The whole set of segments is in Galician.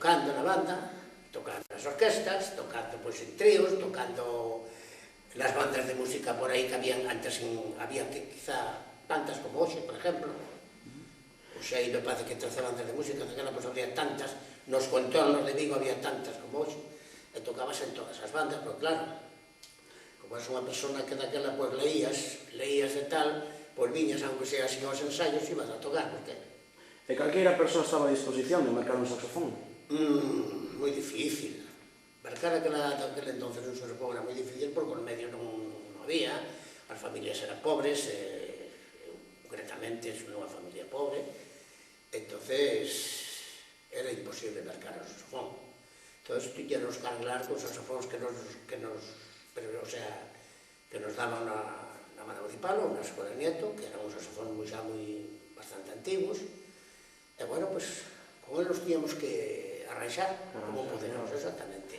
tocando na banda, tocando nas orquestas, tocando en tríos, tocando nas bandas de música por aí que habían antes, había quizá tantas como hoxe, por exemplo. Hoxe aí me parece que 13 bandas de música, naquela pues había tantas, nos contornos de Vigo había tantas como hoxe, e tocabas en todas as bandas, pero claro, como és unha persona que daquela pues leías e tal, pois viñas, aunque sea así aos ensaios, ibas a tocar, porque... E calqueira persoa estaba a disposición de marcar un saxofón? Moi difícil. Marcar daquele entonces un saxofón era moi difícil porque os medios non había, as familias eran pobres, concretamente son unha familia pobre, entonces era imposible marcar o saxofón. Entonces tiñanos que arreglar con saxofóns que nos daban na banda municipal ou na escola Nieto, que eran uns saxofóns xa bastante antigos, e bueno, pues con eles tíamos que arranxar como podemos, exactamente.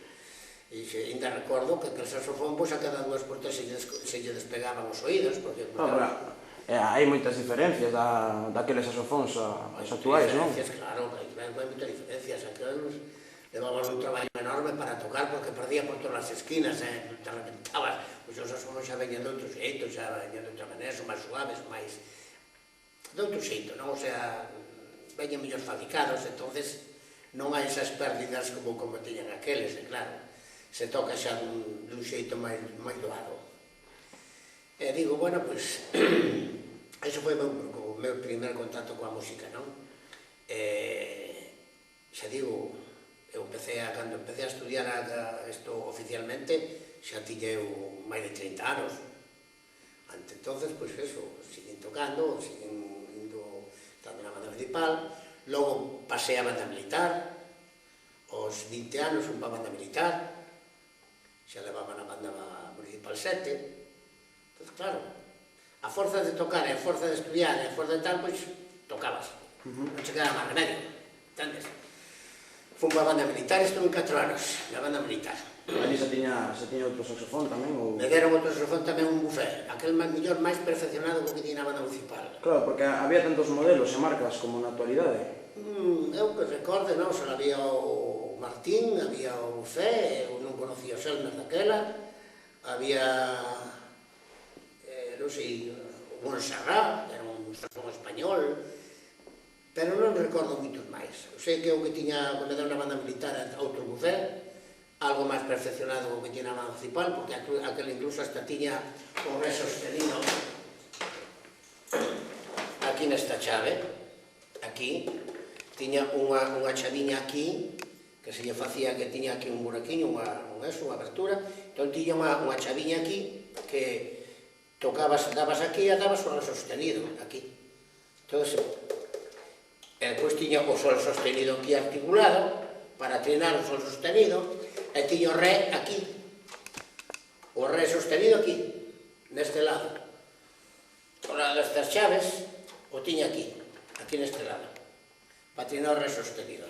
E ainda recordo que aquel saxofón, pois a cada dúas portas se lle despegaban os oídos, porque... Hai moitas diferencias daqueles saxofóns aos actuais, non? Claro, hai moitas diferencias. Aqueles levaban un traballo enorme para tocar, porque perdía por todas as esquinas, te reventabas. Pois os saxofóns xa veñan de outro xeito, xa veñan de outra maneira, son máis suaves, máis... de outro xeito, non? O sea, veñan mellor fabricados, entonces non hai esas pérdidas como tiñan aqueles, e claro, se toca xa dun xeito máis doado. E digo, bueno, pois, iso foi o meu primer contacto coa música, non? Xa digo, cando empecé a estudiar isto oficialmente, xa tiña máis de 30 anos. Ante entonces, pois eso, siguen tocando, siguen indo, estando na banda municipal, logo pasei a banda militar, aos 20 anos fui para a banda militar, xa levaba na banda municipal 7, entón, claro, a forza de tocar, e a forza de estudiar, e a forza de tal, pois, tocabas, non che quedaba máis remedio, entendes? Fui para a banda militar, estuve 4 anos na banda militar. Ali se tiña outro saxofón tamén? Me deron outro saxofón tamén, un buffet, aquel mellor máis perfeccionado que tiña na banda municipal. Claro, porque había tantos modelos e marcas como na actualidade. Eu que recorde, non, só había o Martín, había o buffet, eu non conocía o Selmer daquela, había, non sei, o Montserrat, que era un saxofón español, pero non recordo moitos máis. Eu sei que o que tiña, que me deu na banda militar, outro buffet, algo máis perfeccionado que tiña na banda municipal, porque aquel incluso hasta tiña o re sostenido aquí nesta chave, aquí, tiña unha chaviña aquí, que se lle facía que tiña aquí un buraquiño, unha abertura, entón tiña unha chaviña aquí, que tocabas, dabas aquí e dabas o re sostenido, aquí. Entón, depois tiña o sol sostenido aquí articulado, para trinar o sol sostenido, e tiña o re aquí, o re sostenido aquí, neste lado. O lado destas chaves, o tiña aquí neste lado, para trinar o re sostenido.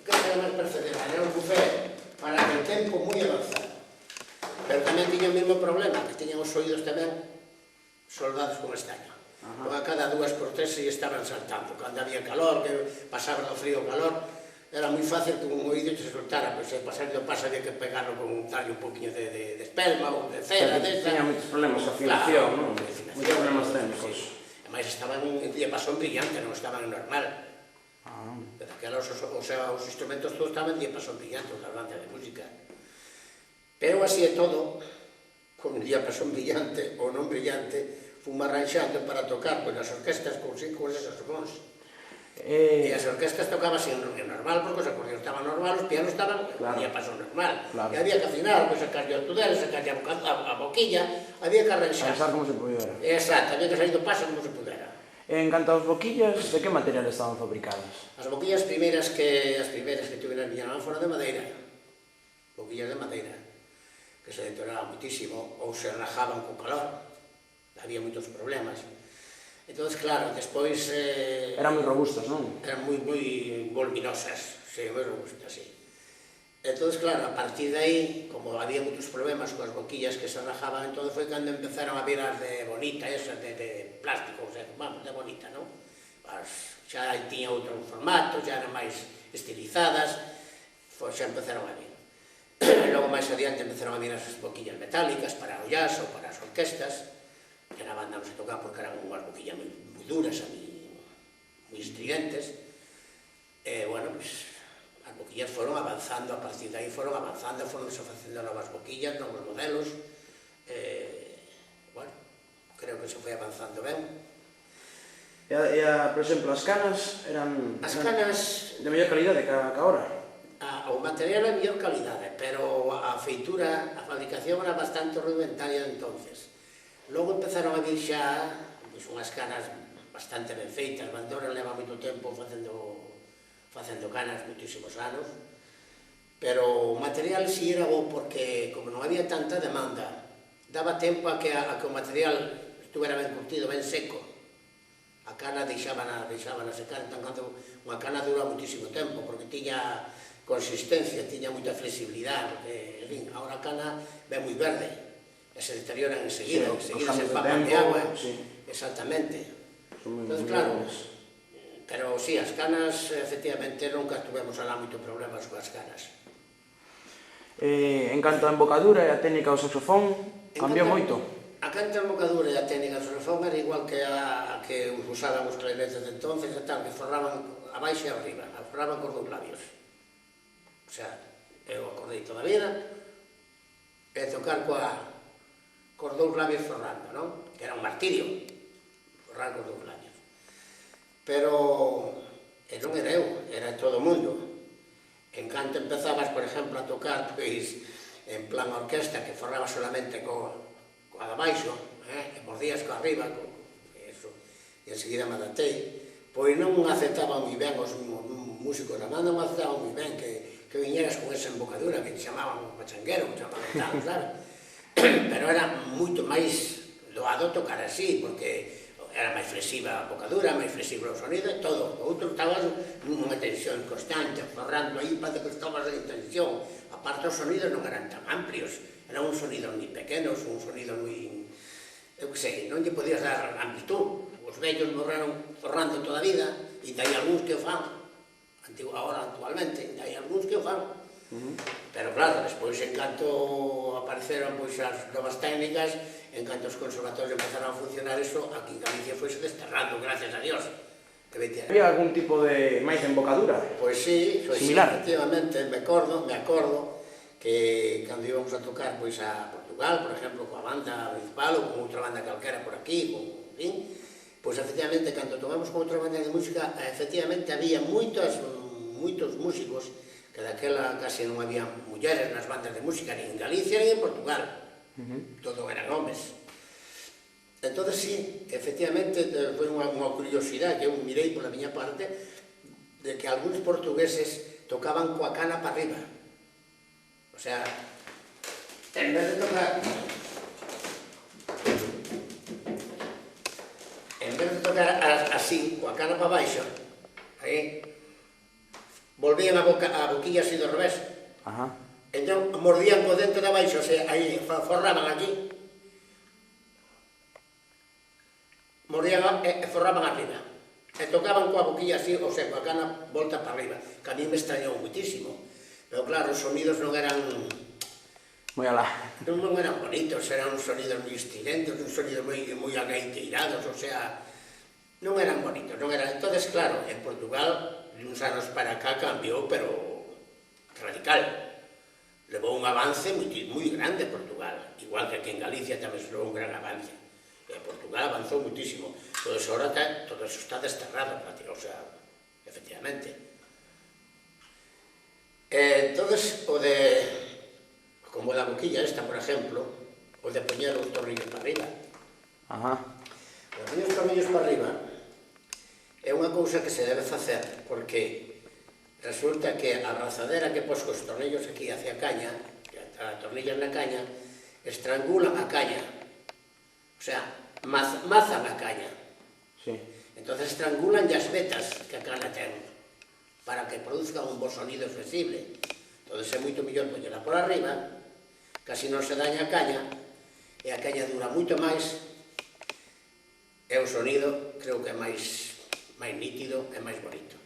Que era máis perfeccionado, era un buffet para aquel tempo moi avanzado. Pero tamén tiña o mesmo problema, que tiñan os oídos tamén soldados con estaño. A cada 2 por 3 se estaban saltando. Cando había calor, que pasaba do frío ao calor, era moi fácil que un oído se soltara, pois se pasar do paso había que pegarlo con darlle un poquinho de espelma ou de cera, desa. Tiña moitos problemas de afinación, non? Moitos problemas técnicos. E máis estaban en diapasón brillante, non estaban en normal. Daquela os instrumentos todos estaban en diapasón brillante, as bandas de música. Pero así é todo, con diapasón brillante ou non brillante, fomos arranxando para tocar nas orquestas con esos saxofóns. E as orquestas tocaban sin normal, porque os acordeóns estaban normal, os pianos estaban en diapasón normal. E había que afinar, sacarlle o tudel, sacarlle a boquilla, había que arranxar. Arranxar como se pudera. Exacto, había que salir do paso como se pudera. En canto aos boquillas, de que material estaban fabricadas? As boquillas primeras que tuveran viñeron foron de madeira. Boquillas de madeira, que se deterioraban muitísimo, ou se rajaban co calor. Había moitos problemas. Entón, claro, despois... Eran moi robustas, non? Eran moi voluminosas, sí, moi robustas, sí. Entón, claro, a partir de aí, como había moitos problemas coas boquillas que se rajaban, entón foi cando empezaron a vir as de bonita, esas de plástico, vamos, de bonita, non? Xa tiña outro formato, xa eran máis estilizadas, xa empezaron a vir. Logo máis adiante empezaron a vir as boquillas metálicas para o jazz ou para as orquestas, que na banda non se tocaba porque eran unhas boquillas moi duras, moi estridentes. E, bueno, as boquillas foron avanzando, a partir de aí foron avanzando, foron facendo novas boquillas, novos modelos. Bueno, creo que se foi avanzando ben. E, por exemplo, as canas eran de mellor calidade que agora? O material é mellor calidade, pero a feitura, a fabricación era bastante rudimentaria entonces. Logo empezaron a vir xa unhas canas bastante ben feitas. Bandora leva moito tempo facendo canas, moitísimos anos, pero o material si era bo porque, como non había tanta demanda, daba tempo a que o material estuvera ben curtido, ben seco. A cana deixábana secar, entón unha cana dura moitísimo tempo, porque tiña consistencia, tiña moita flexibilidade, porque, en fin, agora a cana ven moi verde, e se deterioran enseguida, enseguida se empapan de agua, exactamente. Entón, claro, pero sí, as canas, efectivamente, nunca tuvemos alá moito problemas coas canas. En canto a embocadura e a técnica do saxofón, cambiou moito? A canto a embocadura e a técnica do saxofón era igual que a que usaban os clarinetes de entonces, que forraban abaixo e arriba, forraban cos dous labios. O sea, eu acordei toda a vida e tocar cos dous labios forrando, non? Que era un martirio, forrar cos dous labios. Pero non era eu, era todo o mundo. En canto empezabas, por exemplo, a tocar, pois, en plan orquesta, que forraba solamente coa de abaixo, e mordías coa arriba, e enseguida me adaptei, pois non aceptaban moi ben os músicos da banda, non aceptaban moi ben que viñeras con esa embocadura que te chamaban pachanguero, que chamaban tal, sabes? Pero era moito máis doado tocar así, porque era máis flexiva a embocadura, máis flexible o sonido e todo. O outro estabas nunha tensión constante, forrando aí, parece que estabas en tensión. Aparte, os sonidos non eran tan amplios, eran uns sonidos moi pequenos, uns sonidos moi... eu que sei, non lle podías dar amplitud. Os vellos morreron forrando toda a vida, e dai algúns que o fan, agora actualmente, hai algúns que o fan. Pero claro, despois, en canto apareceron as novas técnicas, en canto os conservatorios empezaron a funcionar eso, aquí en Galicia foi desterrando, gracias a Dios. Había algún tipo de máis embocadura? Pois sí, efectivamente, me acordo que cando íbamos a tocar a Portugal, por exemplo, coa banda principal ou con outra banda calquera por aquí, pois efectivamente, cando tocamos con outra banda de música, efectivamente había moitos músicos, que daquela case non había mulleres nas bandas de música, ni en Galicia ni en Portugal, todo eran homes. Entón, sí, efectivamente, foi unha curiosidade que eu mirei pola miña parte, de que algúns portugueses tocaban coa cana para arriba. O sea, en vez de tocar así, coa cana para baixo, aí, volvían a boquilla así do revés. Entón, mordían por dentro de abaixo, o sea, aí forraban aquí, mordían e forraban arriba. E tocaban coa boquilla así, o sea, coa cana volta para arriba, que a mí me extrañou muitísimo. Pero claro, os sonidos non eran... moi alá. Non eran bonitos, eran uns sonidos moi estridentes, uns sonidos moi agaiteirados, o sea, non eran bonitos, non eran... Entón, claro, en Portugal, uns anos para cá cambiou, pero radical. Levou un avance moi grande Portugal, igual que aquí en Galicia tamén se levou un gran avance. Portugal avanzou muitísimo, todo eso está desterrado, o sea, efectivamente. Entón, como da boquilla esta, por exemplo, o de poñer os tornillos para arriba. O poñer os tornillos para arriba é unha cousa que se debe facer, porque resulta que a abrazadera que pos cos tornillos aquí hacia a caña, a tornillas na caña, estrangulan a caña, o sea, mazan a caña. Entón estrangulan as vetas que a cana ten, para que produzca un bo sonido flexible. Entón é moito mellor poñela por arriba, casi non se daña a caña, e a caña dura moito máis, e o sonido creo que é máis nítido e máis bonito.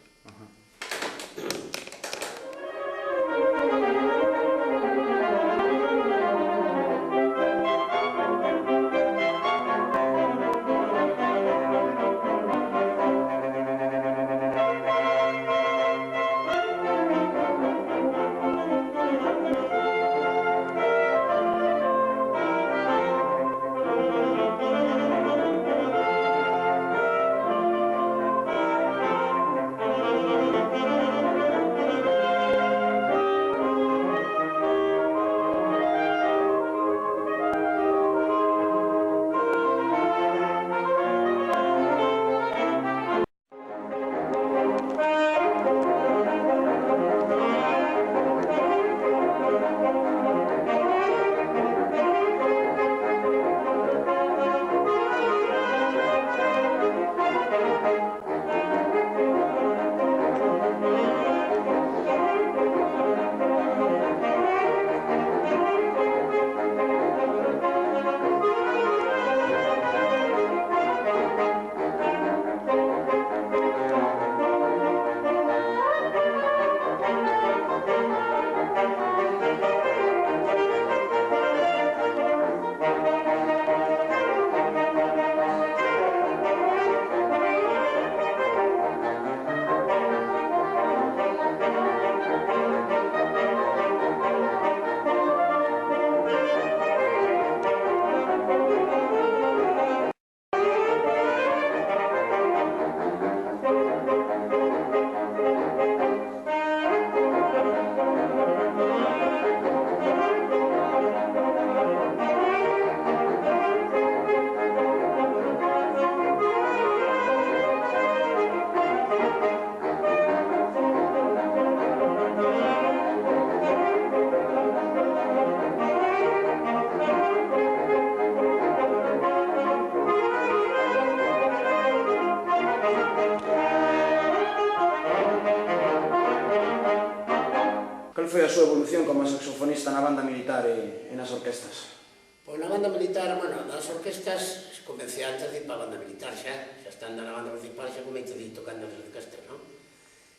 Cal foi a súa evolución como saxofonista na banda militar e nas orquestas? Pois na banda militar, bueno, nas orquestas comecei antes de ir para a banda militar xa estando na banda principal xa comecei de ir tocando nas orquestas, non?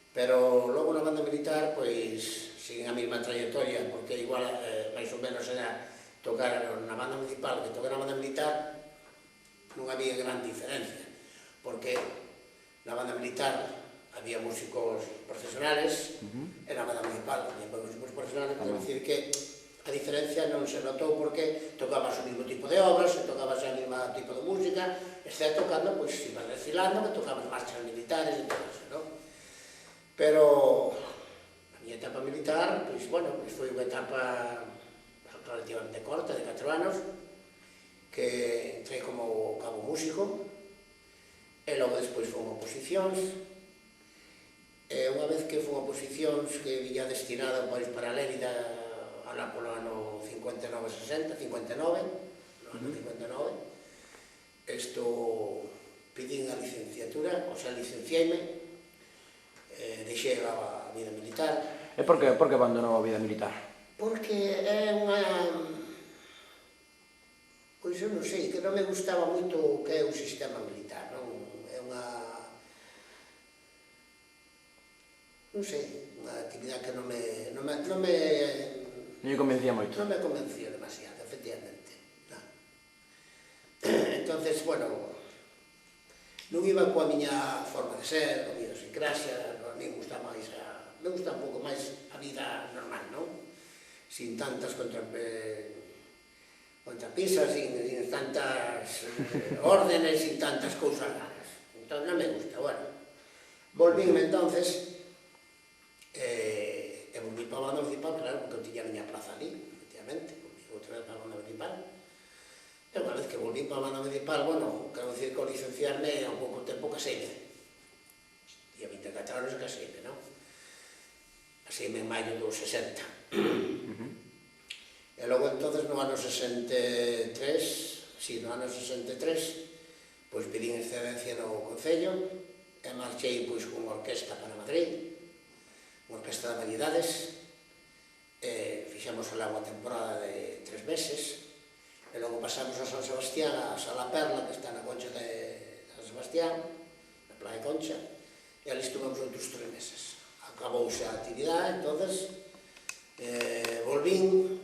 Pero logo na banda militar, pois, siguen a mesma trayectoria, porque igual, máis ou menos era tocar na banda municipal que tocar na banda militar, non había gran diferencia, porque na banda militar había músicos profesionales, e na banda municipal había músicos profesionales, quero dicir que a diferencia non se notou porque tocabas o mesmo tipo de obras, tocabas o mesmo tipo de música, excepto cando, pois, ibas desfilando, que tocabas marchas militares e todo eso, non? Pero a miña etapa militar, pois, bueno, pois foi unha etapa relativamente corta, de 4 anos, que entrei como cabo músico, e logo despois fomos oposicións, e unha vez que fomos oposicións, que viña destinado ao país para Lérida, alá polo ano 59-60, 59, no ano 59, pedín a licenciatura, o sea, licenciaime, deixei a vida militar. E por que abandonou a vida militar? Porque é unha... Pois eu non sei, que non me gustaba moito o que é o sistema militar, non? É unha... Non sei, unha actividade que non me... Non Non me convencía moito. Non me convencía demasiado, efectivamente. Entonces, bueno, non iba coa miña forma de ser, coa miña idiosincrasia, a mí me gusta máis me gusta un pouco máis a vida normal, non? Sin tantas contrapisas, sin tantas órdenes, sin tantas cousas raras. Entón, non me gusta, bueno. Volvíme entonces, e volví para a banda municipal, claro, porque eu tiña a miña plaza ali, efectivamente, volví outra vez para a banda municipal. E unha vez que volví para a banda municipal, bueno, quero dicir que ao licenciarme, a un pouco tempo caseime. Tinha 24 anos e caseime, non? Caseime en maio do 60. E logo, entonces, no ano 63, no ano 63, pois pedín excedencia no Concello e marchei, pois, con unha orquesta para Madrid, unha orquesta de variedades, fixemos alá unha temporada de 3 meses, e logo pasamos a San Sebastián, a Sala Perla, que está na Concha de San Sebastián, na Playa Concha, e ali estuvemos outros 3 meses. Acabouse a actividade, entonces, volvín,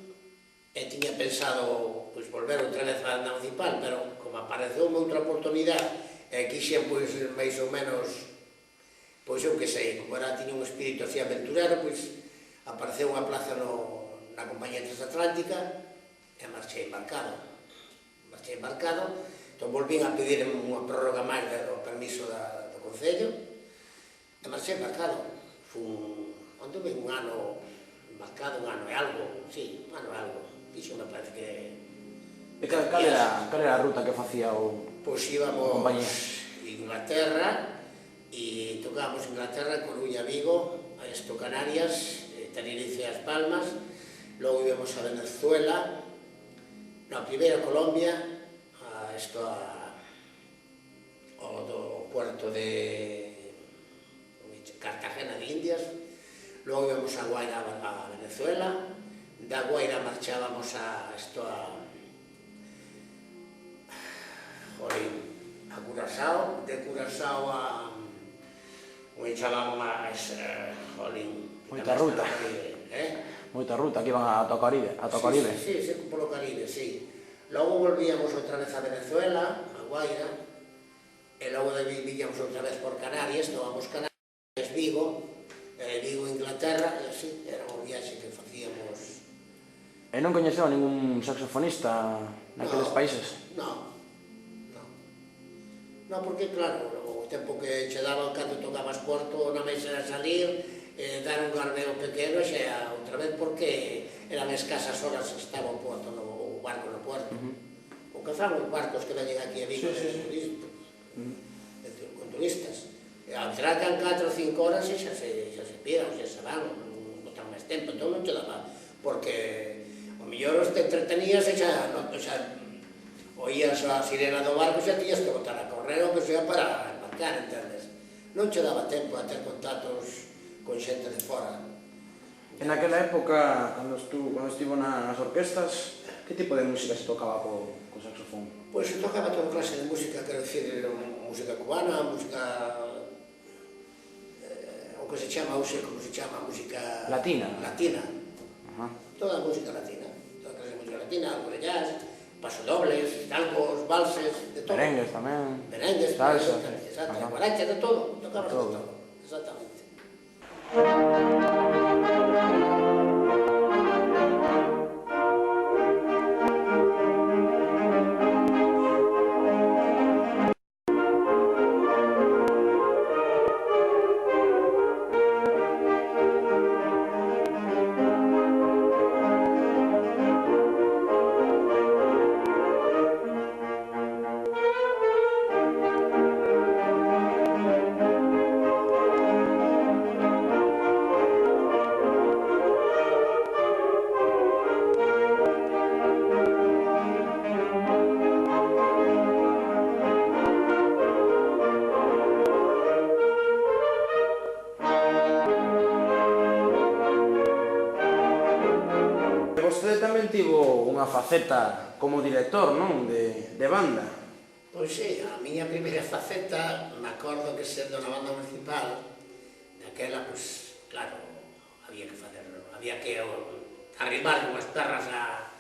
e tiña pensado, pois, volver outra vez á banda municipal, pero como apareceu outra oportunidade, e quixen, pois, máis ou menos, pois eu que sei, como era, tiña un espírito así aventurero, pois apareceu unha plaza na Compañía Transatlántica e marchei embarcado. Entón volvín a pedir unha prórroga máis do permiso do Concello e marchei embarcado. Anduve un ano embarcado, un ano e algo, sí, un ano e algo. Iso me parece que... E cal era a ruta que facía o... Pois íbamos a Inglaterra, e tocábamos Inglaterra, Coruña, Vigo, a Canarias, Tenerife e As Palmas, logo íbamos a Venezuela, primeiro a Colombia, ao do puerto de Cartagena de Indias, logo íbamos a Guaira, a Venezuela, da Guaira marchábamos a Curazao, de Curazao a... como chamamos máis, moita ruta. Moita ruta, que iban ata o Caribe. Sí, polo Caribe, sí. Logo volvíamos outra vez a Venezuela, a Guaira, e logo vivíamos outra vez por Canarias, tomamos Canarias, Vigo, Inglaterra, e así, era un viaxe que facíamos. E non coñeceu ningún saxofonista naqueles países? Non, porque, claro, o tempo que che daba cando tocabas Porto, non máis era salir, dar un garbeo pequeno, xa outra vez, porque eran escasas horas que estaba o barco no puerto. O que fan os barcos que veñen aquí a Vigo con turistas. Atracan 4 ou 5 horas e xa se piran, xa se van, non botan máis tempo, entón non che daba, porque o mellor te entretenías e xa oías a sirena do barco e xa tiñas que botar a correr o que sea para embarcar, entendes? Non che daba tempo a ter contactos con xente de fora. E En aquela época, cando estivo nas orquestas, que tipo de música se tocaba co saxofón? Pois se tocaba toda clase de música, quero dicir, música cubana, música, o que se chama hoxe, como se chama, música... Latina? Latina. Ajá. Toda a música latina. Toda clase de música latina, algo de jazz, pasodobles, tangos, valses, de todo. Merengues tamén. Merengues, salsa. exacto, guaracha, de todo. Tocabas de todo, exactamente. Vostede tamén tivo unha faceta como director, non? De banda. Pois sí, a miña primeira faceta, me acordo que sendo na banda municipal, naquela, pois, claro, había que facerlo, había que arrimar unhas perras a,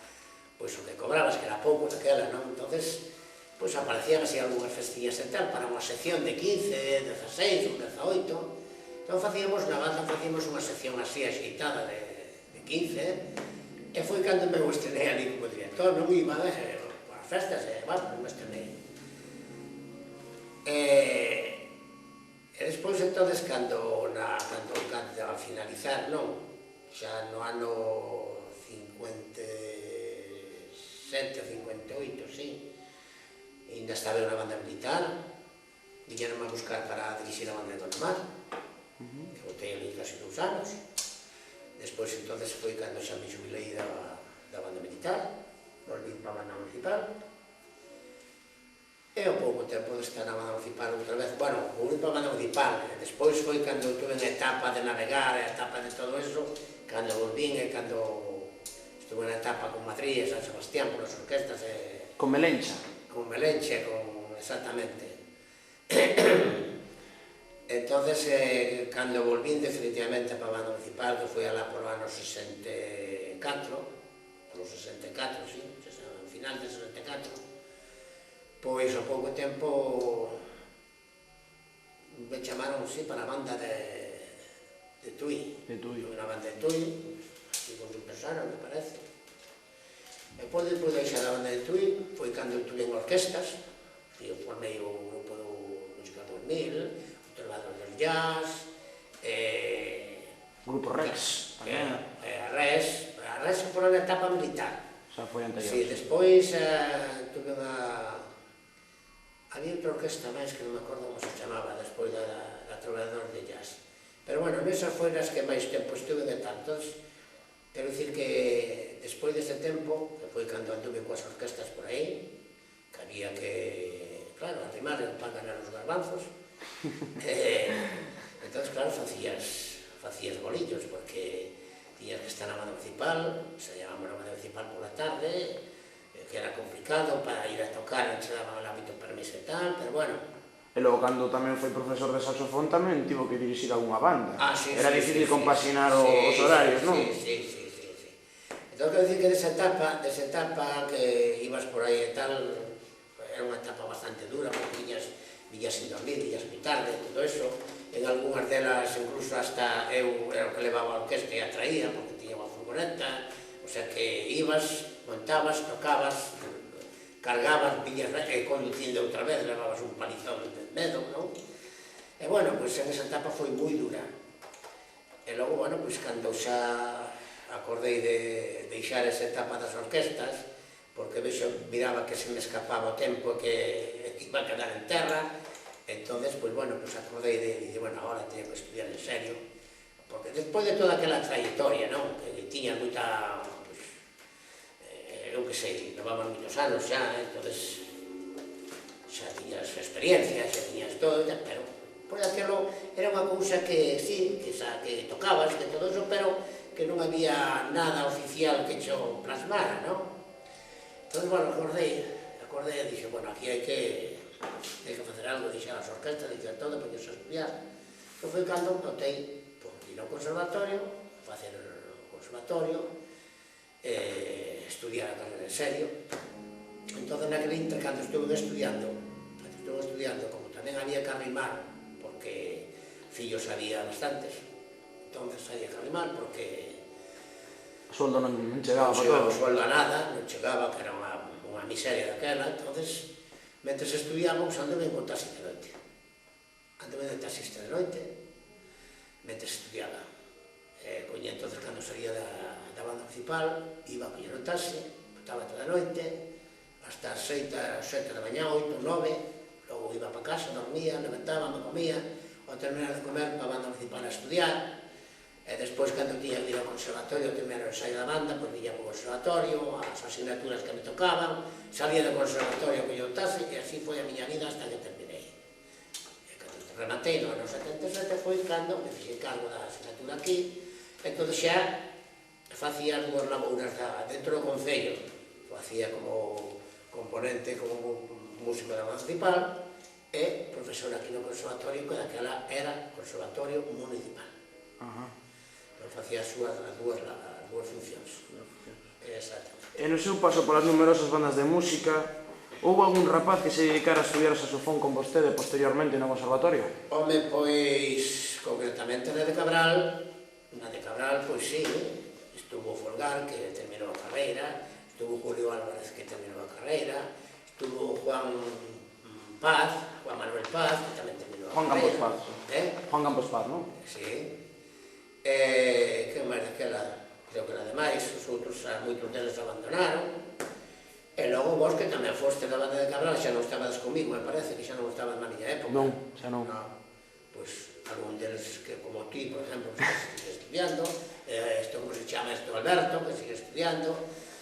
pois, o que cobrabas, que era pouco naquela, non? Entonces, pois, aparecían así algunhas festillas e tal, para unha sección de 15, 16 ou 18, entón facíamos, na banda facíamos unha sección así axeitada de 15, e foi cando me estrenei ali como director, non iba as festas, non me estrenei. E despois, entonces, cando a finalizar, non, xa no ano 57 ou 58, sí, ainda estaba na banda militar, viñeron a buscar para dirixir a banda de Don Omar, que botei ali casi 2 anos. Despois, entonces, foi cando xa me xubilei da banda militar, volví para a banda municipal, e ao pouco tempo de estar na banda municipal outra vez, bueno, volví para a banda municipal, e despois foi cando tuve a etapa de navegar, a etapa de todo eso, cando volvín e cando estuve na etapa con Madrid e San Sebastián, por as orquestas e... Con Melencha. Con Melencha, exactamente. Entonces, cando volvín definitivamente para a banda municipal, que foi alá polo ano 64, sí, ao final de 64, pois ao pouco tempo me chamaron, sí, para a banda de Tui. De Tui. Unha banda de Tui, así con un pesaro, me parece. E depois de deixar a banda de Tui, foi cando estuve en orquestas, eu formei o grupo do Música 2000, Trovador del Jazz, Grupo Rex, tamén. A Rex foi na etapa militar. Xa foi anterior. Sí, despois tuve unha... Había outra orquesta máis que non me acordo como se chamaba, despois da Trovador de Jazz. Pero, bueno, nesas foi nas que máis tempo estuve de tantos. Quero dicir que despois dese tempo, que foi cando anduve coas orquestas por aí, que había que, claro, arrimar para ganar os garbanzos, entón, claro, facías bolillos, porque tiñas que estar na banda municipal, se llamamos na banda municipal pola tarde, que era complicado para ir a tocar, non se daban el hábito permiso e tal, pero bueno. E logo, cando tamén foi profesor de saxofón, tamén tivo que dirixir algunha banda. Era difícil compaxinar os horarios, non? Sí. Entón, quero dicir que desa etapa que ibas por aí e tal, era unha etapa bastante dura, porque viñas sin dormir, viñas moi tarde, todo eso. En algunhas delas, incluso hasta eu era o que levaba a orquesta e a traía, porque tiña unha furgoneta, o sea que ibas, montabas, tocabas, cargabas, viñas conducindo outra vez, levabas un palizón de medo, non? E, bueno, pois en esa etapa foi moi dura. E logo, bueno, pois cando xa acordei de deixar esa etapa das orquestas, porque miraba que se me escapaba o tempo que iba a quedar en terra, entonces, pois, bueno, pois acordei de dicir, bueno, agora teño que estudiar en serio, porque despois de toda aquela trayectoria, non? Que tiña moita, pois, eu que sei, levaban moitos anos xa, entonces, xa tiñas experiencia, xa tiñas todo, pero, por aquilo, era unha cousa que, sí, que tocabas, que todo eso, pero que non había nada oficial que xo plasmara, non? Entón, bueno, acordei e dixe, bueno, aquí hai que facer algo, dixe as orquestas, dixe todo, porque xa estudiar. Entón foi cando notei, ir ao conservatorio, facer o conservatorio, estudiar a carrera en serio. Entón, naquele inter, cando estuve estudiando, como tamén había que arrimar, porque fillos había bastantes, entón había que arrimar, porque o soldo non chegaba para todo. O soldo a nada, non chegaba, que era unha miseria daquela. Entón, mentre estudiábamos, andome con taxista de noite. Andome de taxista de noite, mentre estudiaba. Entón, cando salía da banda principal, iba a coller o taxi, estaba toda a noite, hasta as 7 da mañá, 8, 9, logo iba para casa, dormía, levantaba, me comía, ao terminar de comer, para a banda principal a estudiar. E despois, cando tiña que ir ao conservatorio, terminar o ensaio da banda, pois villa ao conservatorio, as asignaturas que me tocaban, salía do conservatorio, collía o taxi, e así foi a miña vida hasta que terminei. E cando rematei no ano 77 foi cando me fixei cargo da asignatura aquí, entón xa facía dúas labouras dentro do concello, facía como componente, como músico da banda principal, e profesor aquí no conservatorio, que daquela era conservatorio municipal. Facía as dúas funcións. Exactamente. E no seu paso polas numerosas bandas de música, houve algún rapaz que se dedicara a estudiar saxofón con vostede posteriormente no conservatorio? Home, pois, concretamente na de Cabral, pois sí, estuvo Folgar, que terminou a carreira, estuvo Julio Álvarez, que terminou a carreira, estuvo Juan Manuel Paz, que tamén terminou a carreira. Juan Campos Paz, non? Sí. Que máis daquela, creo que era demais, os outros, moitos deles abandonaron. E logo vos, que tamén foste da banda de Cabral, xa non estabades comigo, me parece, que xa non estabas na miña época. Non, xa non. Pois, algún deles, que como ti, por exemplo, que sigue estudiando, como se chama Alberto, que sigue estudiando,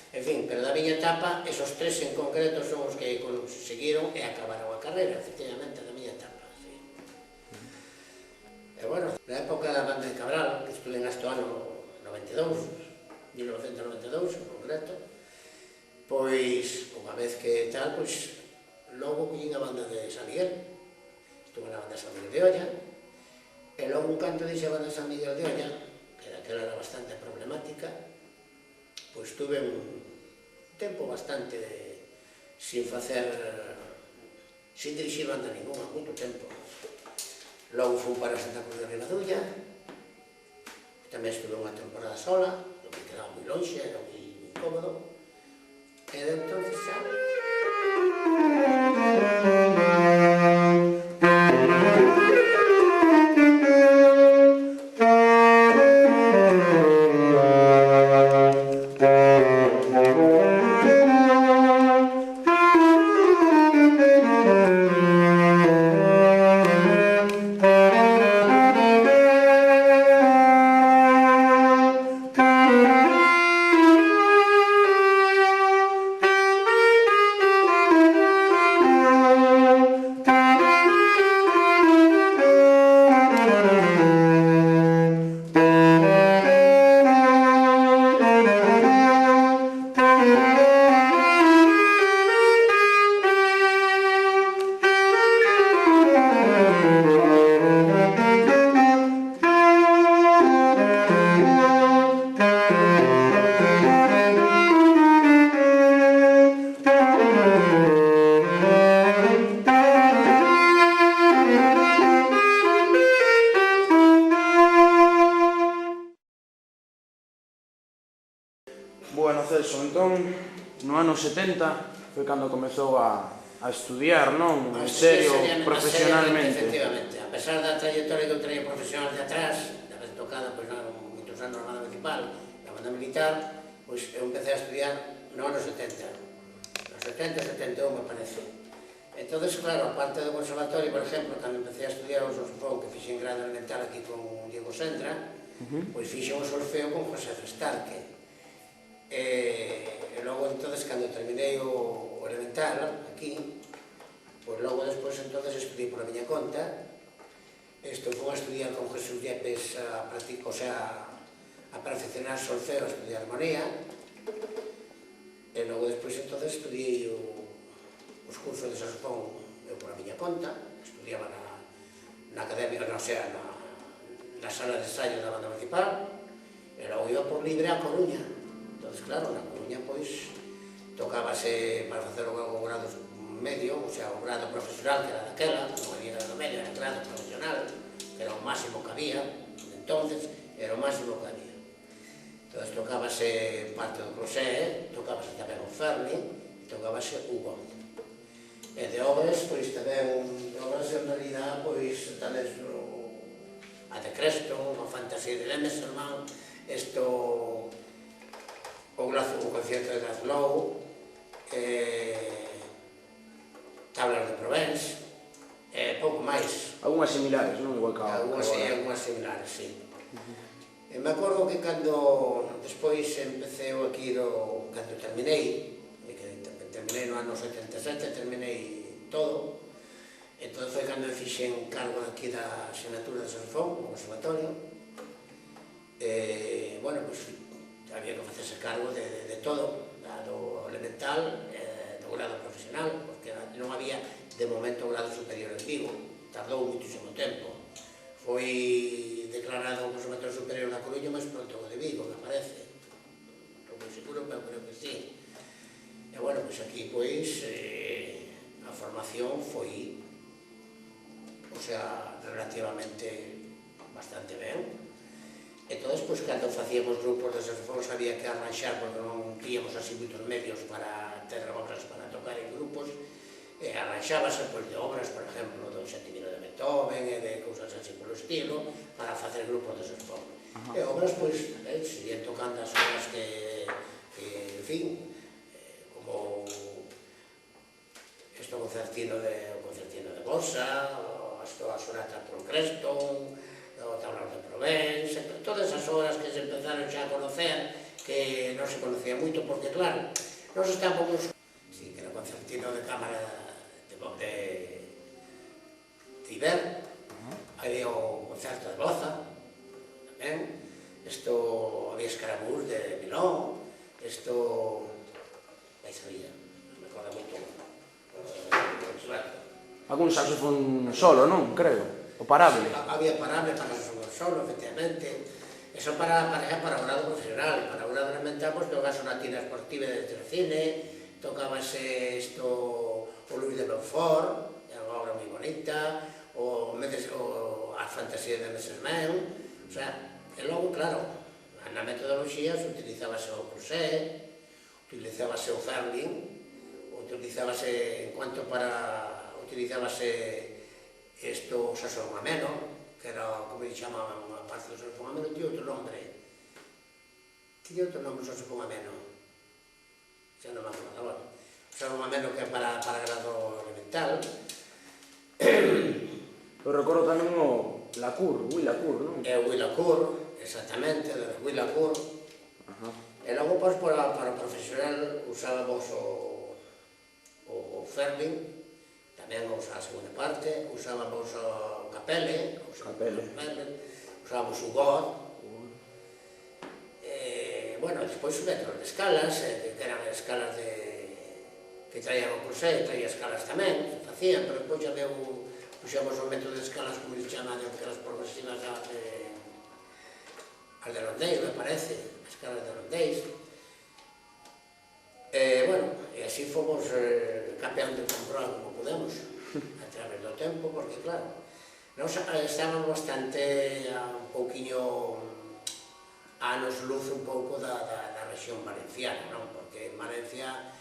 en fin, pero da miña etapa, esos tres en concreto son os que conseguiron e acabaron a carreira, efectivamente, da miña etapa. E, bueno, na época da banda de Cabral, que estuve hasta o ano 1992, en concreto, pois, unha vez que tal, pois, logo collín a banda de San Miguel, estuve na banda de San Miguel de Olla, e logo un canto dixe a banda de San Miguel de Olla, que daquela era bastante problemática, pois tuve un tempo bastante sin dirixir banda ninguna, moito tempo. Logo fui para Santa Cruz de Ribadulla, tamén estuve unha temporada sola, non me quedaba moi lonxe, era moi incómodo, e de entonces xa... Bueno, Celso, entón, no ano 70 foi cando comezou a estudiar, non? En serio, profesionalmente. Efectivamente, a pesar da trayectoria que eu traía profesional de atrás, de haber tocado moitos anos na banda municipal, na banda militar, pois eu empecé a estudiar no ano 70. No 70, 71, me parece. Entón, claro, aparte do conservatorio, por exemplo, cando empecé a estudiar o solfeo, que fixen grado elemental aquí con Diego Sendra, pois fixen o solfeo con José Festarque. E logo, entón, cando terminei o elemental aquí, pois logo despois, entón, estudei por a miña conta. Isto foi a estudiar con Jesús Yepes a a perfeccionar solfeo, a estudiar armonía, e logo despois entonces estudiei os cursos de saxofón eu por a miña conta, estudiaba na academia, non sea, na sala de ensayo da banda municipal, e logo iba por libre a Coruña. Entón, claro, na Coruña, pois, tocábase para facer o grado medio, o sea, o grado profesional, que era daquela, non había grado medio, era grado profesional, que era o máximo que había, entonces, era o máximo que había. Entón, tocábase parte do Closé, tocábase tamén o Ferni, e tocábase o Gonzo. E de obras, pois, tamén, de obras, en realidad, pois, tales a de Creston, a Fantasía de Lemmerman, o concierto de Glasgow, Tablas de Provence, pouco máis. Algúnas similares, non? Igual que Algúnas similares, sí. Me acordo que cando despois empecé aquí, cando terminei no ano 77, terminei todo, entón foi cando me fixen cargo aquí da asignatura de saxofón, no conservatorio, bueno, pois había que facerse cargo de todo, do elemental, do grado profesional, porque non había de momento o grado superior en Vigo, tardou muitísimo tempo. Foi declarado o Conservatorio Superior da Coruña máis pronto que o de Vigo, me parece. Non moi seguro, pero creo que sí. E, bueno, pois aquí, pois, a formación foi, o sea, relativamente bastante ben. Entón, pois, cando facíamos grupos de saxofón, había que arranxar, porque non tíamos así moitos medios para ter obras para tocar en grupos, e arranxábase, pois, de obras, por exemplo, do Xantimino de Beethoven e de cousas así polo estilo, para facer grupos de saxofón. E obras, pois, seguían tocando as obras que, en fin, como o concertino de Bossa, a sonata por Creston, o Tablas de Provence, todas esas obras que se empezaron xa a conocer, que non se conocía moito, porque, claro, nos estábamos... Sí, que era o concertino de cámara de Iber, había o concerto de Boza, tamén, había Escaramuz de Milón, aí sabía, me acorda moito, algún saxofón solo, non? Creo. O parable. Había parable para saxofón solo, efectivamente. Eso para o grado profesional. Para o grado elemental, pois, toca sonatina esportiva de Tercine, tocábase o Luis de Belfort, é unha obra moi bonita, a Fantasía de Messerman, o sea, e logo, claro, na metodoloxía se utilizábase o Crusé, utilizábase o Ferlin, utilizábase, en cuanto utilizábase o saxofón ameno, que era, como se chama, unha parte do saxofón ameno, tiña outro nombre. Tiña outro nombre o saxofón ameno. Xa non me acordo agora. O saxofón ameno que é para grado elemental. Eu recordo tamén o Lacour, Louis Lacour, non? É o Louis Lacour, exactamente, o Louis Lacour. E logo, pois, para o profesional usábamos o Ferlin, tamén a segunda parte, usábamos o Capelle, usábamos o God, bueno, despois os metros de escalas, que eran escalas que traían o Crusé, traía escalas tamén, se facían, pero despois xa puxamos o método de escalas, como se chama, de aquelas progresivas as de Rondeis, me parece, as escalas de Rondeis. Bueno, e así fomos cambiando de control como podemos, a través do tempo, porque, claro, nós estábamos bastante, un pouquiño, anos luz un pouco da rexión valenciana, non? Porque en Valencia,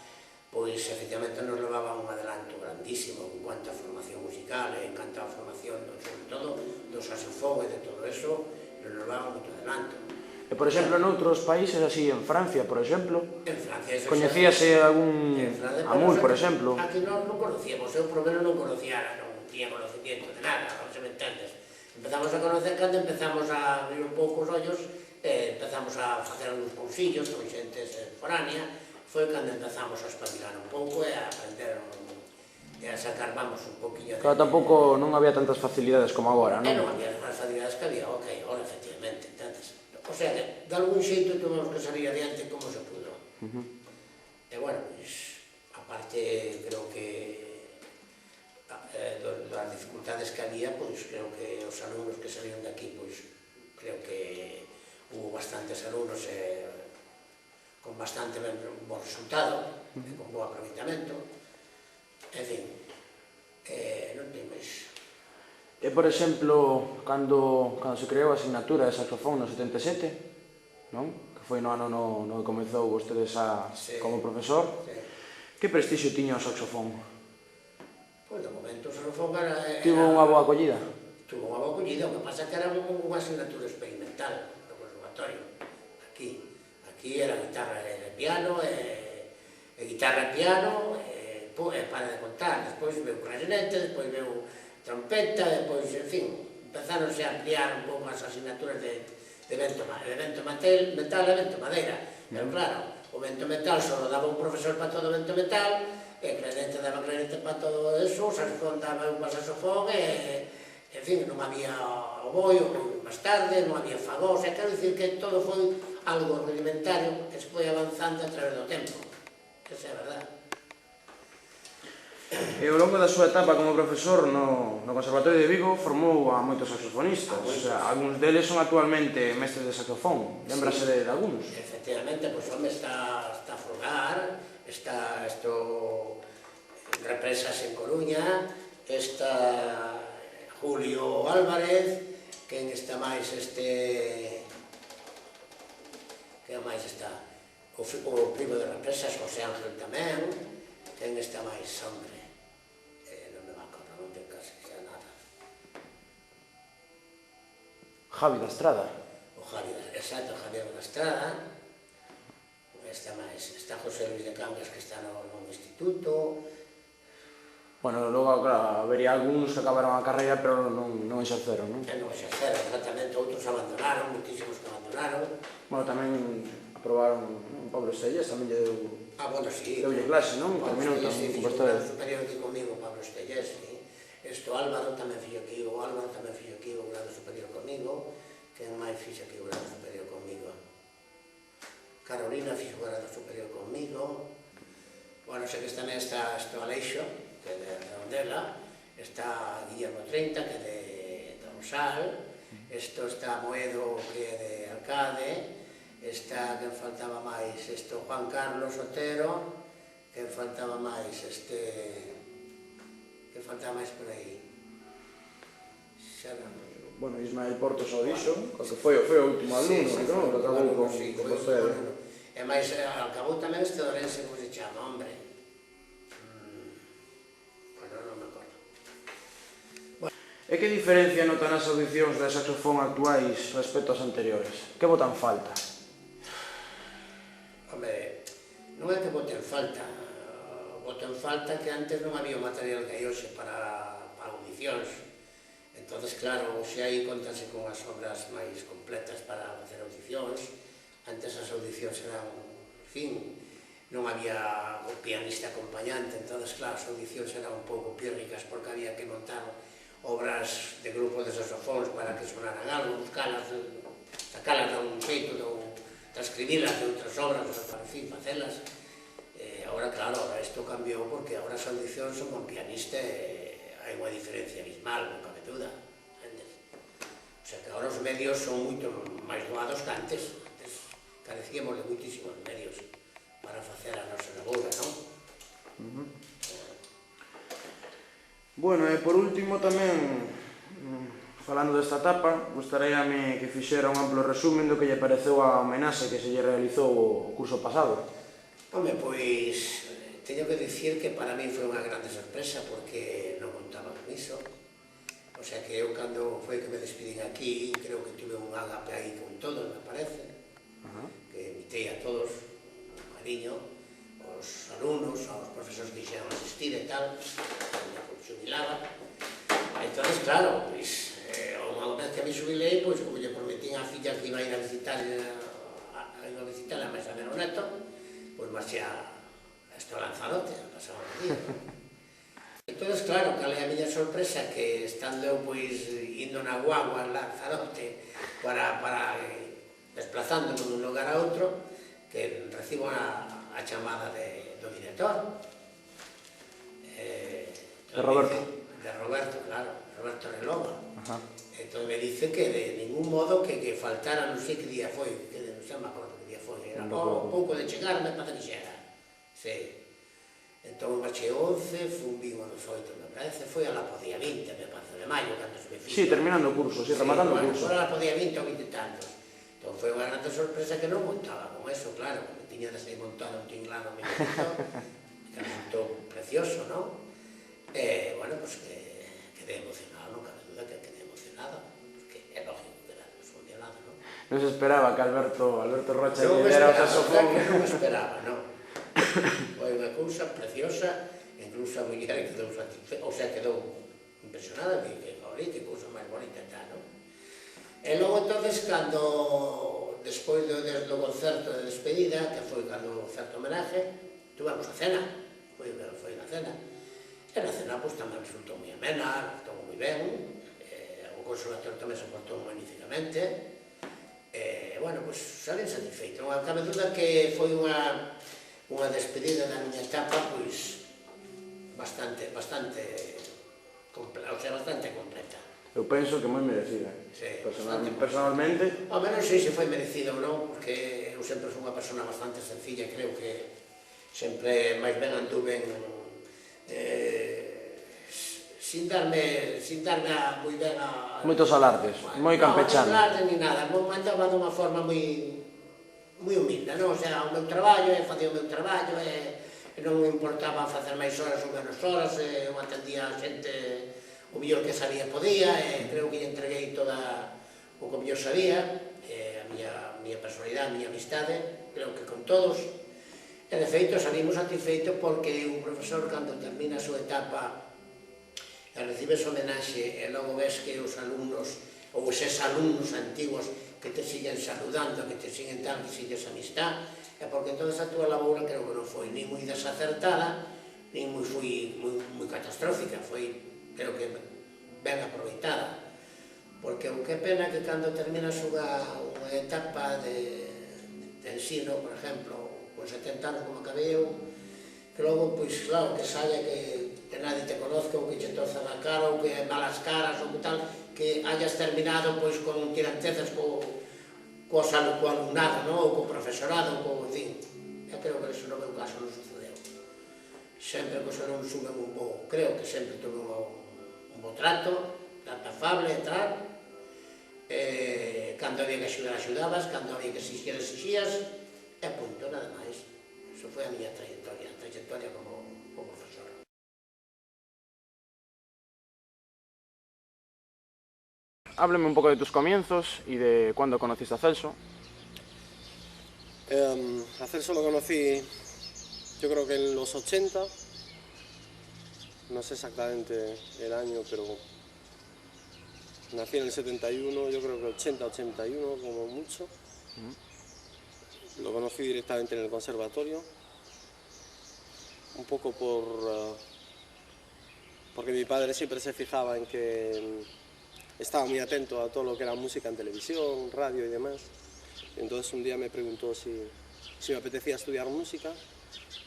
pois, efectivamente, nos levaba un adelanto grandísimo en cuanto a formación musical, en cuanto a formación, sobre todo, do saxofón e de todo eso, nos levaba moito adelanto. E, por exemplo, noutros países, así, en Francia, por exemplo, coñecíase algún Amul, por exemplo? Aquí non conocíamos, eu por lo menos non conocía, non tiña conocimiento de nada, non se me entendes. Empezamos a conocer cando empezamos a abrir un pouco os ollos, empezamos a facer uns cousillos con xente foránea, foi cando empezamos a espabilar un pouco e a aprender e a sacar, vamos, un pouquinho de... Claro, tampouco non había tantas facilidades como agora, non? Non había as facilidades que había, ok, ahora, efectivamente, entendes? O sea, de algún xeito tuvemos que salir adiante como se pudo. E, bueno, aparte, creo que das dificultades que había, creo que os alumnos que salieron de aquí, creo que hubo bastantes alumnos con bastante bon resultado, con bo aproveitamento. En fin, non ten máis. E, por exemplo, cando se creou a asignatura de saxofón no 77, non? Que foi no ano no que comezou vostedes como profesor, que prestixio tiña o saxofón? Pois, de momento, o saxofón era... Tivo unha boa acollida? Tuvo unha boa acollida, o que pasa que era unha asignatura experimental no conservatorio, aquí. Aquí era guitarra e piano, e guitarra e piano, e para de contar. Despois veu clarinete, despois veu trompeta, despois, en fin, empezáronse a ampliar un pouco as asignaturas de vento metal e vento madeira. Pero claro, o vento metal só daba un profesor para todo o vento metal, e clarinete daba clarinete para todo eso, o saxofón daba un para saxofón, en fin, non había oboio, máis tarde, non había fagós, quero dicir que todo foi algo rudimentario que se foi avanzando a través do tempo. Esa é a verdade. E ao longo da súa etapa como profesor no Conservatorio de Vigo formou a moitos saxofonistas. Algúns deles son actualmente mestres de saxofón. Lembrase de algúns? Efectivamente, pois home, está Folgar, está Represas en Coruña, está Julio Álvarez, quen está máis quen máis está? O primo de Represas, José Ángel tamén, quen está máis, hombre? Non me acordo, non ten casi xa nada. Javi da Estrada. Exacto, Javier da Estrada. Está máis, está José Luis de Cangas, que está no instituto. Bueno, logo, claro, habería algúns que acabaron a carreira, pero non exerceron, non? Non exerceron, exactamente, outros abandonaron, moitísimos que abandonaron. Bueno, tamén aprobaron Pablo Estellés, tamén lle deu... Bueno, sí. Deulle clase, non? Terminou tamén con vostedes. Superior aquí comigo, Pablo Estellés, sí. Álvaro tamén fixo aquí, o grado superior comigo. Quen máis fixo aquí o grado superior comigo? Carolina fixo o grado superior comigo. Bueno, sei que tamén está Aleixo, que é de Rondela, está Guillermo 30, que é de Donsal, está Moedo, que é de Alcade, está, quen faltaba máis, Juan Carlos Otero, quen faltaba máis, quen faltaba máis por aí? Xa non... Bueno, Ismael Porto só dixo, que foi o último alumno, non? Que acabou con vostede. E máis, acabou tamén este Dorense, como se chama, hombre? E que diferencia notan as audicións de saxofón actuais respecto ás anteriores? Que botan falta? Home, non é que boten falta. Boten falta que antes non había o material que hai hoxe para audicións. Entonces, claro, hoxe aí contanse con as obras máis completas para facer audicións. Antes as audicións eran, en fin, non había o pianista acompañante. Entonces, claro, as audicións eran un pouco pírricas porque había que montar obras de grupo de saxofóns para que sonaran algo, buscalas, sacalas de un xeito, transcribilas de outras obras, para, en fin, facelas. Agora, claro, isto cambiou porque agora as audicións son con pianista e hai unha diferencia abismal, non cabe duda. O sea que agora os medios son moito máis doados que antes. Antes carecíamos de moitísimos medios para facer a nosa labor, non? Bueno, e por último tamén, falando desta etapa, gostaríame que fixera un amplo resumen do que lle pareceu a homenaxe que se lle realizou o curso pasado. Home, pois, teño que dicir que para mí foi unha grande sorpresa porque non contaba con iso. O sea que eu cando foi que me despedín aquí, creo que tuve un agape aí con todos, me parece, que invitei a todos, un cariño, aos alumnos, aos profesores que quixeran asistir e tal, xubilaba. Entón, claro, pois, unha vez que me xubilei, pois, como lle prometín a filla que iba a ir a visitarla máis a ver o neto, pois marché a Lanzarote, a pasar o día. Entón, claro, cal é a miña sorpresa que estando eu, pois, indo na guagua a Lanzarote para desplazándome dun lugar a outro, que recibo a chamada do director. De Roberto. De Roberto, claro, Roberto Relova. Entón me dice que de ningún modo que faltara, non sei que día foi, que non sei me acordo que día foi, era pouco de chegarme para que xera. Sí. Entón marchei 11, fui Vigo a 18, me parece, foi a la podía 20, me parece, de maio, cando se me fixo. Sí, terminando o curso, sí, rematando o curso. Foi a la podía 20 ou 20 e tantos. Entón foi unha grande sorpresa que non montaba con eso, claro, que tiña de ser montado un tinglado meu montón, que montou precioso, non? E, bueno, pues que quedé emocionado, non cabe duda que quedé emocionado, porque é lógico que era emocionado, non? Non se esperaba que Alberto Rocha lle dera o saxofón. Non me esperaba, non. Foi unha cousa preciosa, incluso a muller quedou satisfeita, o sea, quedou impresionada, que cousa máis bonita e tal, non? E logo, entonces, cando, despois do concerto de despedida, que foi cando o certo homenaje, tuvemos a cena, foi na cena. E na cena, pois, tamén resultou moi amena, resultou moi ben, o conservatorio tamén se portou magníficamente, e, bueno, pois, salín satisfeito. Non cabe duda que foi unha despedida da miña etapa, pois, bastante completa. Eu penso que moi merecida. Personalmente. Home, non sei se foi merecido ou non, porque eu sempre fui unha persona bastante sencilla, creo que sempre máis ben anduven sin darme moi ben a... Moitos alardes, moi campechano. Non, alardes ni nada, me andaba dunha forma moi humilde, non? O sea, o meu traballo, facía o meu traballo, non me importaba facer máis horas ou menos horas, eu atendía a xente o mellor que sabía podía, e creo que lle entreguei toda o que o mellor sabía, a miña personalidade, a miña amistade, creo que con todos, e de feito salimos satisfeitos porque un profesor, cando termina a súa etapa e recibes homenaxe e logo ves que os alumnos ou eses alumnos antigos que te siguen saludando, que te siguen tal, que sigues amistad, é porque entón a túa laboura creo que non foi ni moi desacertada, nin moi catastrófica, foi, creo que, ben aproveitada. Porque o que pena que cando terminas unha etapa de ensino, por exemplo, con 70 anos como acabei eu, que logo, pois, claro, que saia que nadie te conozca, ou que che torza na cara, ou que malas caras, ou que tal, que hayas terminado, pois, con tirantezas co alumnado, ou co profesorado, ou co, en fin, eu creo que eso no meu caso non sucedeu. Sempre que non suben un bo, creo que sempre tuve un bo trato, trato afable e tal, cando había que axudar, axudabas, cando había que exixir, exixías, e punto, nada máis. Eso foi a miña trayectoria como profesor. Háblame un poco de tus comienzos y de cuándo conociste a Celso. A Celso lo conocí, yo creo que en los 80, no sé exactamente el año, pero nací en el 71, yo creo que 80-81 como mucho. Lo conocí directamente en el conservatorio, un poco porque mi padre siempre se fijaba en que estaba muy atento a todo lo que era música en televisión, radio y demás. Entonces un día me preguntó si me apetecía estudiar música,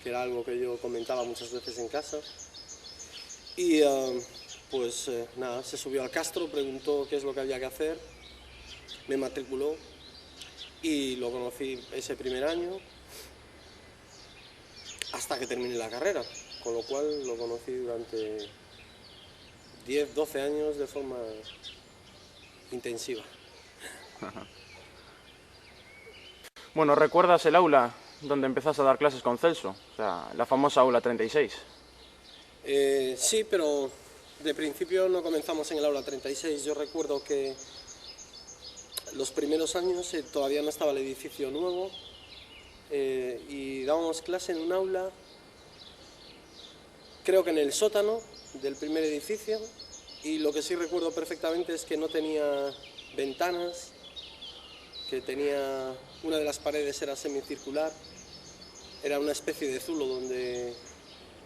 que era algo que yo comentaba muchas veces en casa. Y pues nada, se subió al Castro, preguntó qué es lo que había que hacer, me matriculó y lo conocí ese primer año hasta que terminé la carrera, con lo cual lo conocí durante 10-12 años de forma intensiva. Bueno, ¿recuerdas el aula donde empezaste a dar clases con Celso? O sea, la famosa aula 36. Sí, pero de principio no comenzamos en el aula 36. Yo recuerdo que los primeros años todavía no estaba el edificio nuevo y dábamos clase en un aula, creo que en el sótano del primer edificio, y lo que sí recuerdo perfectamente es que no tenía ventanas, que tenía una de las paredes era semicircular, era una especie de zulo donde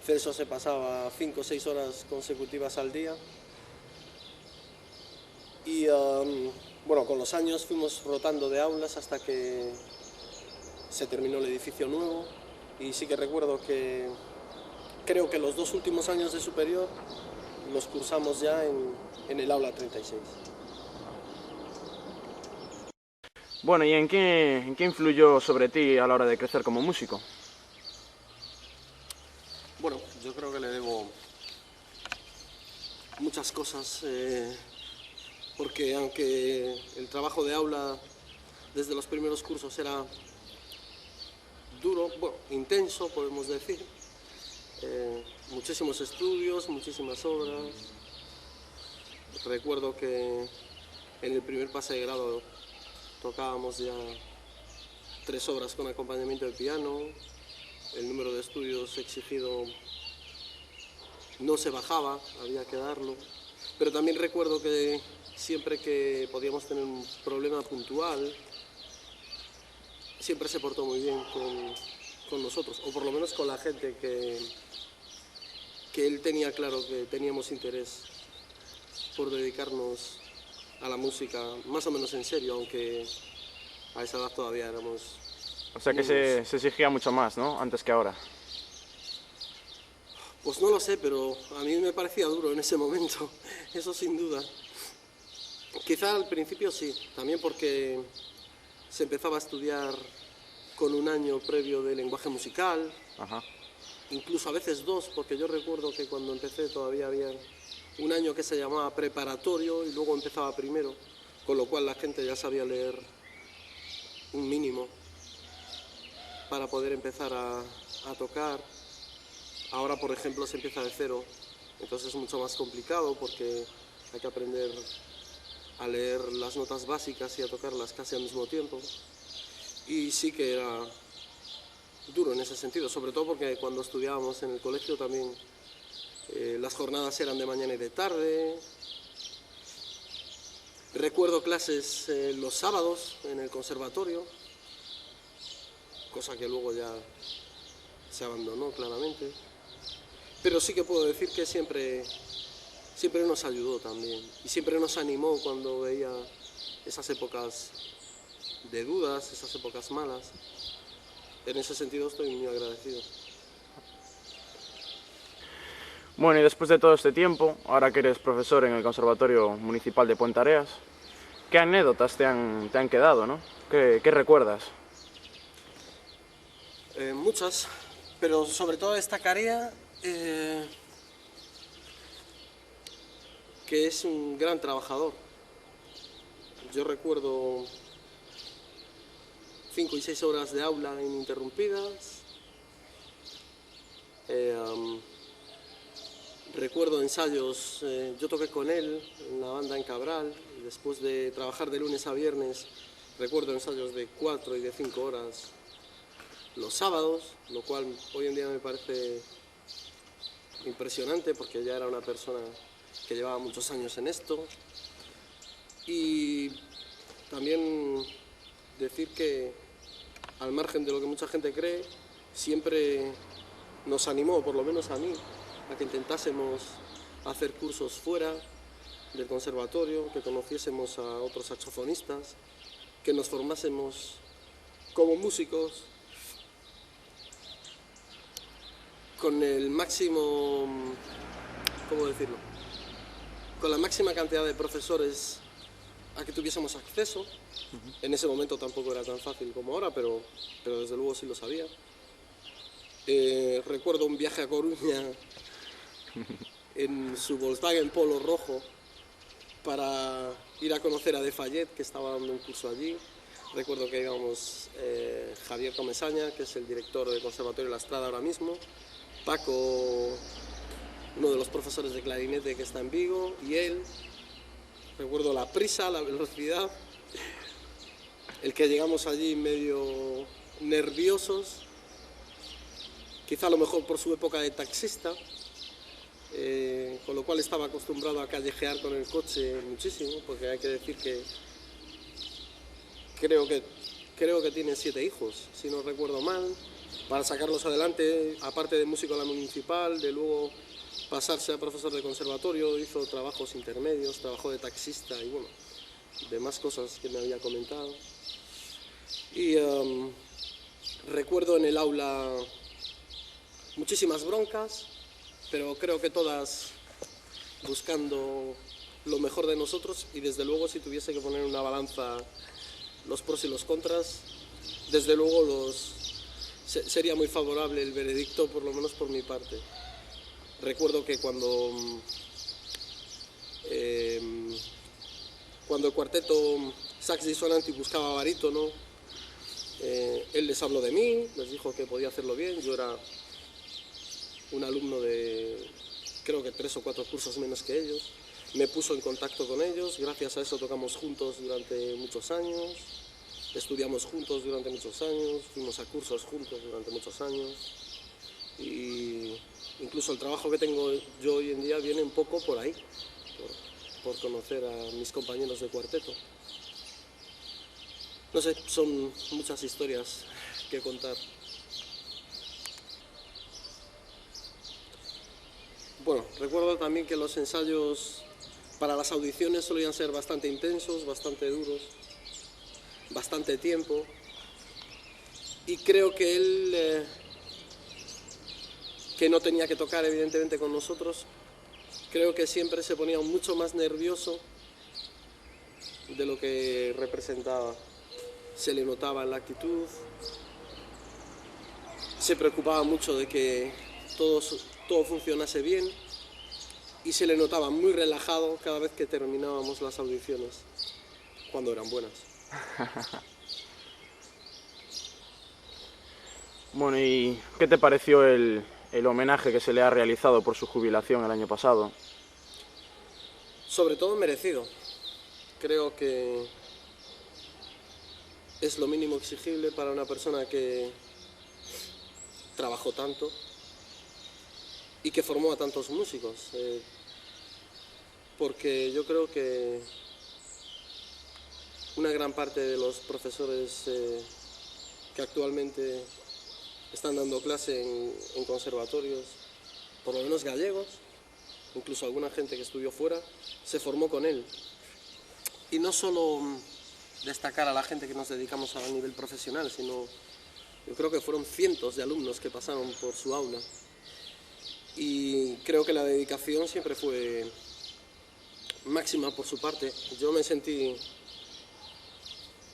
Celso se pasaba 5 o 6 horas consecutivas al día. Y Bueno, con los años fuimos rotando de aulas hasta que se terminó el edificio nuevo y sí que recuerdo que creo que los 2 últimos años de superior los cursamos ya en el aula 36. Bueno, ¿y en qué influyó sobre ti a la hora de crecer como músico? Bueno, yo creo que le debo muchas cosas, porque aunque el trabajo de aula desde los primeros cursos era duro, bueno, intenso podemos decir, muchísimos estudios, muchísimas obras. Recuerdo que en el primer pase de grado tocábamos ya 3 obras con acompañamiento de piano, el número de estudios exigido no se bajaba, había que darlo, pero también recuerdo que siempre que podíamos tener un problema puntual, siempre se portó muy bien con nosotros, o por lo menos con la gente que él tenía claro que teníamos interés por dedicarnos a la música, más o menos en serio, aunque a esa edad todavía éramos... O sea que se exigía mucho más, ¿no? Antes que ahora. Pues no lo sé, pero a mí me parecía duro en ese momento, eso sin duda. Quizá al principio sí, también porque se empezaba a estudiar con un año previo de lenguaje musical, Ajá. incluso a veces 2, porque yo recuerdo que cuando empecé todavía había un año que se llamaba preparatorio y luego empezaba primero, con lo cual la gente ya sabía leer un mínimo para poder empezar a tocar. Ahora, por ejemplo, se empieza de 0, entonces es mucho más complicado porque hay que aprender a leer las notas básicas y a tocarlas casi al mismo tiempo. Y sí que era duro en ese sentido, sobre todo porque cuando estudiábamos en el colegio también las jornadas eran de mañana y de tarde. Recuerdo clases los sábados en el conservatorio, cosa que luego ya se abandonó claramente. Pero sí que puedo decir que siempre nos ayudó también y siempre nos animó cuando veía esas épocas de dudas, esas épocas malas. En ese sentido estoy muy agradecido. Bueno, y después de todo este tiempo, ahora que eres profesor en el Conservatorio Municipal de Puente Areas, ¿qué anécdotas te han quedado, ¿no? ¿Qué recuerdas? Muchas, pero sobre todo destacaría que es un gran trabajador. Yo recuerdo 5 y 6 horas de aula ininterrumpidas. Recuerdo ensayos, yo toqué con él en la banda en Cabral, y después de trabajar de lunes a viernes, recuerdo ensayos de 4 y de 5 horas los sábados, lo cual hoy en día me parece impresionante porque ya era una persona que llevaba muchos años en esto. Y también decir que, al margen de lo que mucha gente cree, siempre nos animó, por lo menos a mí, a que intentásemos hacer cursos fuera del conservatorio, que conociésemos a otros saxofonistas, que nos formásemos como músicos con el máximo, ¿cómo decirlo?, con la máxima cantidad de profesores a que tuviésemos acceso. En ese momento tampoco era tan fácil como ahora, pero desde luego sí lo sabía. Recuerdo un viaje a Coruña en su Volkswagen Polo rojo para ir a conocer a De Fayet, que estaba dando un curso allí. Recuerdo que íbamos Javier Comesaña, que es el director del Conservatorio La Estrada ahora mismo, Paco, uno de los profesores de clarinete que está en Vigo, y él. Recuerdo la prisa, la velocidad, el que llegamos allí medio nerviosos, quizá a lo mejor por su época de taxista, con lo cual estaba acostumbrado a callejear con el coche muchísimo, porque hay que decir que creo que tiene 7 hijos, si no recuerdo mal, para sacarlos adelante, aparte de músico en la municipal, de luego pasarse a profesor de conservatorio, hizo trabajos intermedios, trabajó de taxista y bueno, de más cosas que me había comentado. Y recuerdo en el aula muchísimas broncas, pero creo que todas buscando lo mejor de nosotros, y desde luego si tuviese que poner en una balanza los pros y los contras, desde luego sería muy favorable el veredicto, por lo menos por mi parte. Recuerdo que cuando el cuarteto sax disonante buscaba barítono, él les habló de mí, les dijo que podía hacerlo bien. Yo era un alumno de creo que 3 o 4 cursos menos que ellos. Me puso en contacto con ellos, gracias a eso tocamos juntos durante muchos años, estudiamos juntos durante muchos años, fuimos a cursos juntos durante muchos años, y incluso el trabajo que tengo yo hoy en día viene un poco por ahí, por conocer a mis compañeros de cuarteto. No sé, son muchas historias que contar. Bueno, recuerdo también que los ensayos para las audiciones solían ser bastante intensos, bastante duros, bastante tiempo, y creo que él, que no tenía que tocar evidentemente con nosotros, creo que siempre se ponía mucho más nervioso de lo que representaba. Se le notaba en la actitud, se preocupaba mucho de que todo funcionase bien, y se le notaba muy relajado cada vez que terminábamos las audiciones, cuando eran buenas. Bueno, ¿y qué te pareció el homenaje que se le ha realizado por su jubilación el año pasado? Sobre todo merecido. Creo que es lo mínimo exigible para una persona que trabajó tanto y que formó a tantos músicos, porque yo creo que una gran parte de los profesores que actualmente están dando clase en conservatorios, por lo menos gallegos, incluso alguna gente que estudió fuera, se formó con él. Y no solo destacar a la gente que nos dedicamos a nivel profesional, sino yo creo que fueron cientos de alumnos que pasaron por su aula. Y creo que la dedicación siempre fue máxima por su parte. Yo me sentí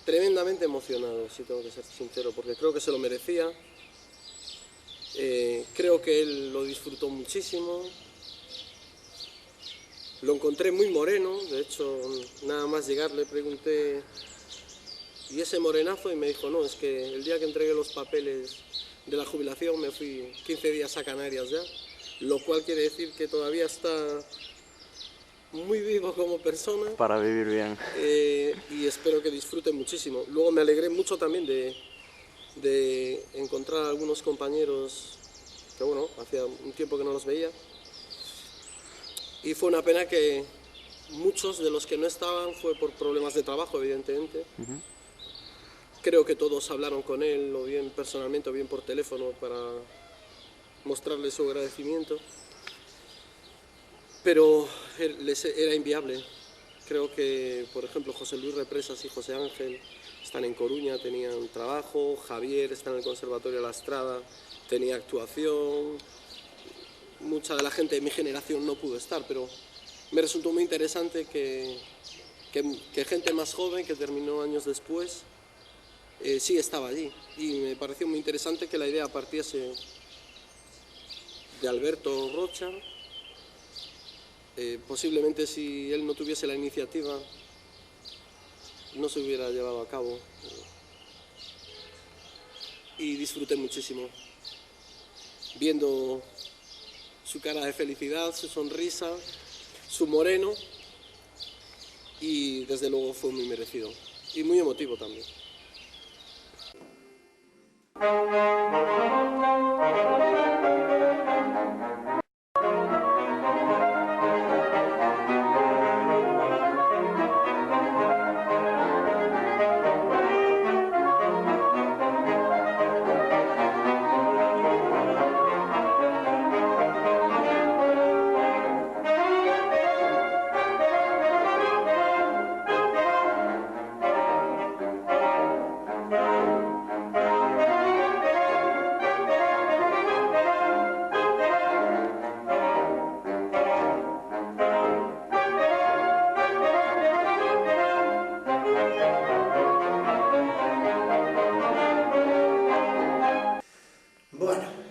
tremendamente emocionado, si tengo que ser sincero, porque creo que se lo merecía. Creo que él lo disfrutó muchísimo. Lo encontré muy moreno, de hecho, nada más llegar le pregunté, ¿y ese morenazo? Y me dijo, no, es que el día que entregué los papeles de la jubilación me fui 15 días a Canarias ya, lo cual quiere decir que todavía está muy vivo como persona. Para vivir bien. Y espero que disfrute muchísimo. Luego me alegré mucho también de encontrar a algunos compañeros que, bueno, hacía un tiempo que no los veía. Y fue una pena que muchos de los que no estaban fue por problemas de trabajo, evidentemente. Creo que todos hablaron con él, o bien personalmente o bien por teléfono, para mostrarle su agradecimiento. Pero era inviable. Creo que, por ejemplo, José Luis Represas y José Ángel están en Coruña, tenían trabajo, Javier está en el Conservatorio de la Estrada, tenía actuación. Mucha de la gente de mi generación no pudo estar, pero me resultó muy interesante que gente más joven, que terminó años después, sí estaba allí. Y me pareció muy interesante que la idea partiese de Alberto Rocha. Posiblemente si él no tuviese la iniciativa, no se hubiera llevado a cabo. Y disfruté muchísimo viendo su cara de felicidad, su sonrisa, su moreno, y desde luego fue muy merecido y muy emotivo también. Bueno,